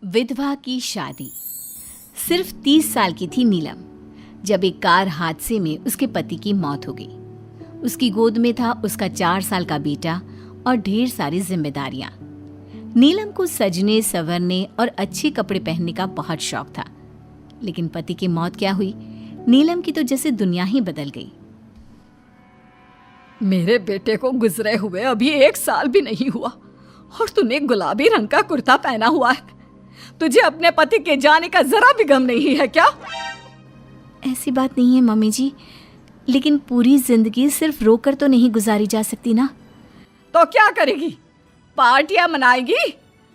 विधवा की शादी। सिर्फ 30 साल की थी नीलम जब एक कार हादसे में उसके पति की मौत हो गई। उसकी गोद में था उसका 4 साल का बेटा और ढेर सारी जिम्मेदारियां। नीलम को सजने संवरने और अच्छे कपड़े पहनने का बहुत शौक था, लेकिन पति की मौत क्या हुई, नीलम की तो जैसे दुनिया ही बदल गई। मेरे बेटे को गुजरे हुए अभी 1 साल भी नहीं हुआ और तूने गुलाबी रंग का कुर्ता पहना हुआ है। तुझे अपने पति के जाने का जरा भी गम नहीं है क्या? ऐसी बात नहीं है मम्मी जी, लेकिन पूरी जिंदगी सिर्फ रोकर तो नहीं गुजारी जा सकती ना। तो क्या करेगी? पार्टियां मनाएगी?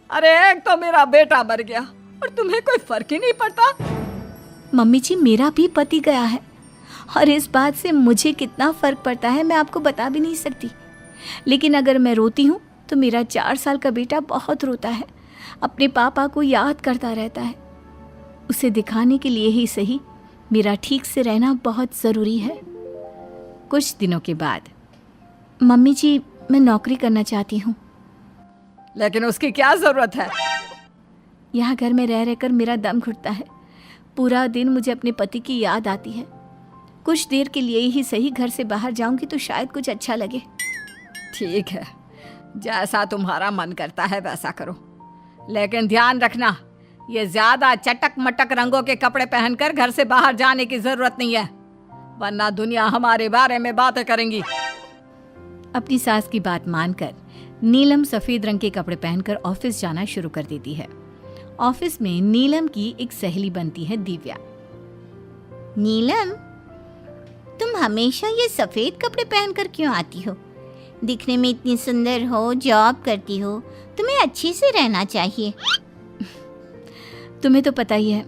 अरे एक तो मेरा बेटा मर गया और तुम्हें कोई फर्क ही नहीं पड़ता। मम्मी जी, मेरा भी पति गया है और इस बात से मुझे कितना फर्क पड़ता है मैं आपको बता भी नहीं सकती। लेकिन अगर मैं रोती हूँ तो मेरा 4 साल का बेटा बहुत रोता है, अपने पापा को याद करता रहता है। उसे दिखाने के लिए ही सही मेरा ठीक से रहना बहुत ज़रूरी है। कुछ दिनों के बाद, मम्मी जी मैं नौकरी करना चाहती हूँ। लेकिन उसकी क्या जरूरत है? यहाँ घर में रह रहकर मेरा दम घुटता है। पूरा दिन मुझे अपने पति की याद आती है। कुछ देर के लिए ही सही घर से बाहर जाऊंगी तो शायद कुछ अच्छा लगे। ठीक है, जैसा तुम्हारा मन करता है वैसा करो, लेकिन ध्यान रखना ये ज्यादा चटक मटक रंगों के कपड़े पहनकर घर से बाहर जाने की जरूरत नहीं है, वरना दुनिया हमारे बारे में बातें करेंगी। अपनी सास की बात मानकर नीलम सफेद रंग के कपड़े पहनकर ऑफिस जाना शुरू कर देती है। ऑफिस में नीलम की एक सहेली बनती है, दिव्या। नीलम, तुम हमेशा ये सफेद कपड़े पहनकर क्यों आती हो? दिखने में इतनी सुंदर हो, जॉब करती हो, तुम्हें अच्छे से रहना चाहिए। तुम्हें तो पता ही है,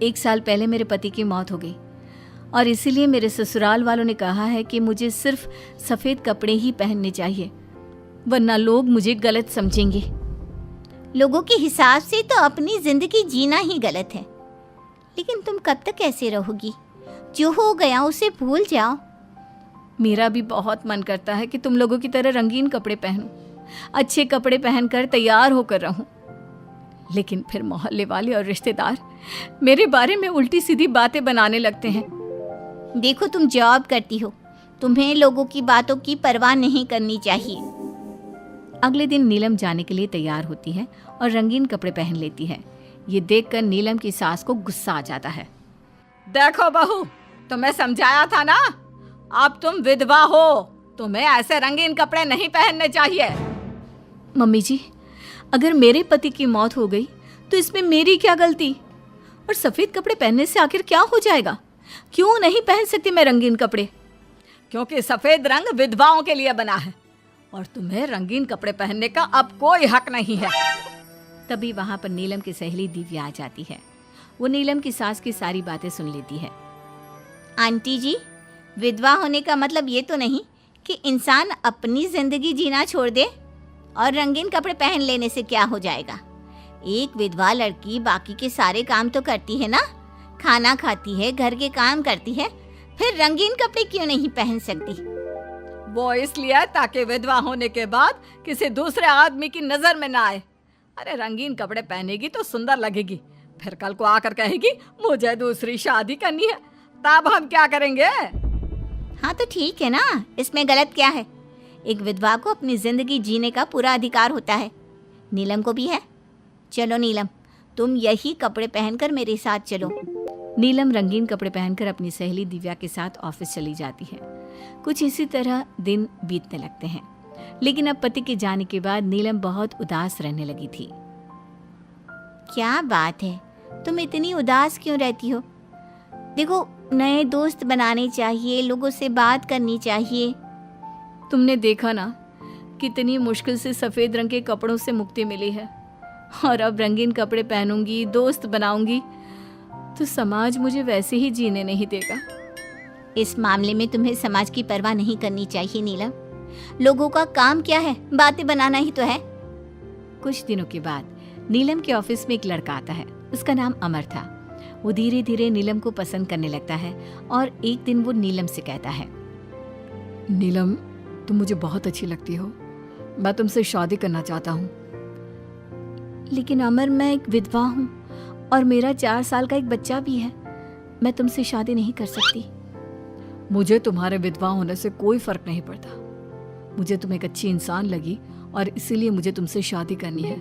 1 साल पहले मेरे पति की मौत हो गई और इसीलिए मेरे ससुराल वालों ने कहा है कि मुझे सिर्फ सफेद कपड़े ही पहनने चाहिए, वरना लोग मुझे गलत समझेंगे। लोगों के हिसाब से तो अपनी जिंदगी जीना ही गलत है, लेकिन तुम कब तक ऐसे रहोगी? जो हो गया उसे भूल जाओ। मेरा भी बहुत मन करता है कि तुम लोगों की तरह रंगीन कपड़े पहनूं, अच्छे कपड़े पहनकर तैयार होकर रहूं, लेकिन फिर मोहल्ले वाले और रिश्तेदार मेरे बारे में उल्टी सीधी बातें बनाने लगते हैं। देखो, तुम जॉब करती हो, तुम्हें लोगों की बातों की परवाह नहीं करनी चाहिए। अगले दिन नीलम जाने के लिए तैयार होती है और रंगीन कपड़े पहन लेती है। ये देखकर नीलम की सास को गुस्सा आ जाता है। देखो बहू, तुम्हें समझाया था ना, अब तुम विधवा हो, तुम्हें ऐसे रंगीन कपड़े नहीं पहनने चाहिए। मम्मी जी, अगर मेरे पति की मौत हो गई तो इसमें मेरी क्या गलती? और सफेद कपड़े पहनने से आखिर क्या हो जाएगा? क्यों नहीं पहन सकती मैं रंगीन कपड़े? क्योंकि सफेद रंग विधवाओं के लिए बना है और तुम्हें रंगीन कपड़े पहनने का अब कोई हक नहीं है। तभी वहां पर नीलम की सहेली दिव्या आ जाती है। वो नीलम की सास की सारी बातें सुन लेती है। आंटी जी, विधवा होने का मतलब ये तो नहीं कि इंसान अपनी जिंदगी जीना छोड़ दे और रंगीन कपड़े पहन लेने से क्या हो जाएगा। एक विधवा लड़की बाकी के सारे काम तो करती है ना, खाना खाती है, घर के काम करती है, फिर रंगीन कपड़े क्यों नहीं पहन सकती? वो इसलिए ताकि विधवा होने के बाद किसी दूसरे आदमी की नजर में ना आए। अरे रंगीन कपड़े पहनेगी तो सुंदर लगेगी, फिर कल को आकर कहेगी मुझे दूसरी शादी करनी है, तब हम क्या करेंगे? हाँ तो ठीक है ना, इसमें गलत क्या है? एक विधवा को अपनी जिंदगी जीने का पूरा अधिकार होता है, नीलम को भी है। चलो नीलम, तुम यही कपड़े पहनकर मेरे साथ चलो। नीलम रंगीन कपड़े पहनकर अपनी सहेली दिव्या के साथ ऑफिस चली जाती है। कुछ इसी तरह दिन बीतने लगते हैं, लेकिन अब पति के जाने के बाद नीलम बहुत उदास रहने लगी थी। क्या बात है, तुम इतनी उदास क्यों रहती हो? देखो, नए दोस्त बनाने चाहिए, लोगों से बात करनी चाहिए। तुमने देखा ना, कितनी मुश्किल से सफेद रंग के कपड़ों से मुक्ति मिली है, और अब रंगीन कपड़े पहनूंगी, दोस्त बनाऊंगी तो समाज मुझे वैसे ही जीने नहीं देगा। इस मामले में तुम्हें समाज की परवाह नहीं करनी चाहिए नीलम। लोगों का काम क्या है? बातें बनाना ही तो है। कुछ दिनों के बाद नीलम के ऑफिस में एक लड़का आता है। उसका नाम अमर था। वो धीरे धीरे नीलम को पसंद करने लगता है और एक दिन वो नीलम से कहता है, नीलम, तुम मुझे बहुत अच्छी लगती हो, मैं तुमसे शादी करना चाहता हूँ। लेकिन अमर, मैं एक विधवा हूँ और मेरा 4 साल का एक बच्चा भी है। मैं तुमसे शादी नहीं कर सकती। मुझे तुम्हारे विधवा होने से कोई फर्क नहीं पड़ता। मुझे तुम एक अच्छी इंसान लगी और इसीलिए मुझे तुमसे शादी करनी है।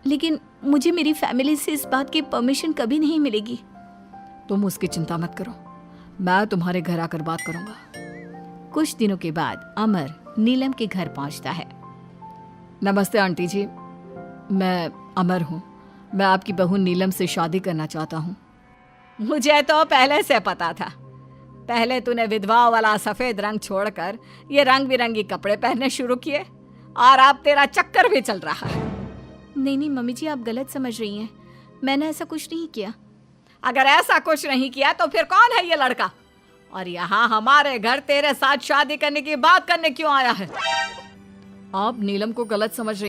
लेकिन मुझे मेरी फैमिली से इस बात की परमिशन कभी नहीं मिलेगी। तुम उसकी चिंता मत करो, मैं तुम्हारे घर आकर बात करूंगा। कुछ दिनों के बाद अमर नीलम के घर पहुंचता है। नमस्ते आंटी जी, मैं अमर हूँ। मैं आपकी बहू नीलम से शादी करना चाहता हूँ। मुझे तो पहले से पता था। पहले तूने विधवा वाला सफेद रंग छोड़कर ये रंग बिरंगी कपड़े पहनने शुरू किए और अब तेरा चक्कर भी चल रहा है। नहीं मम्मी जी, आप गलत समझ रही हैं। मैंने ऐसा कुछ नहीं किया। अगर ऐसा कुछ नहीं किया तो फिर कौन है ये लड़का, और यहाँ हमारे घर तेरे साथ शादी करने की बात करने क्यों आया है? आप नीलम को गलत समझ रही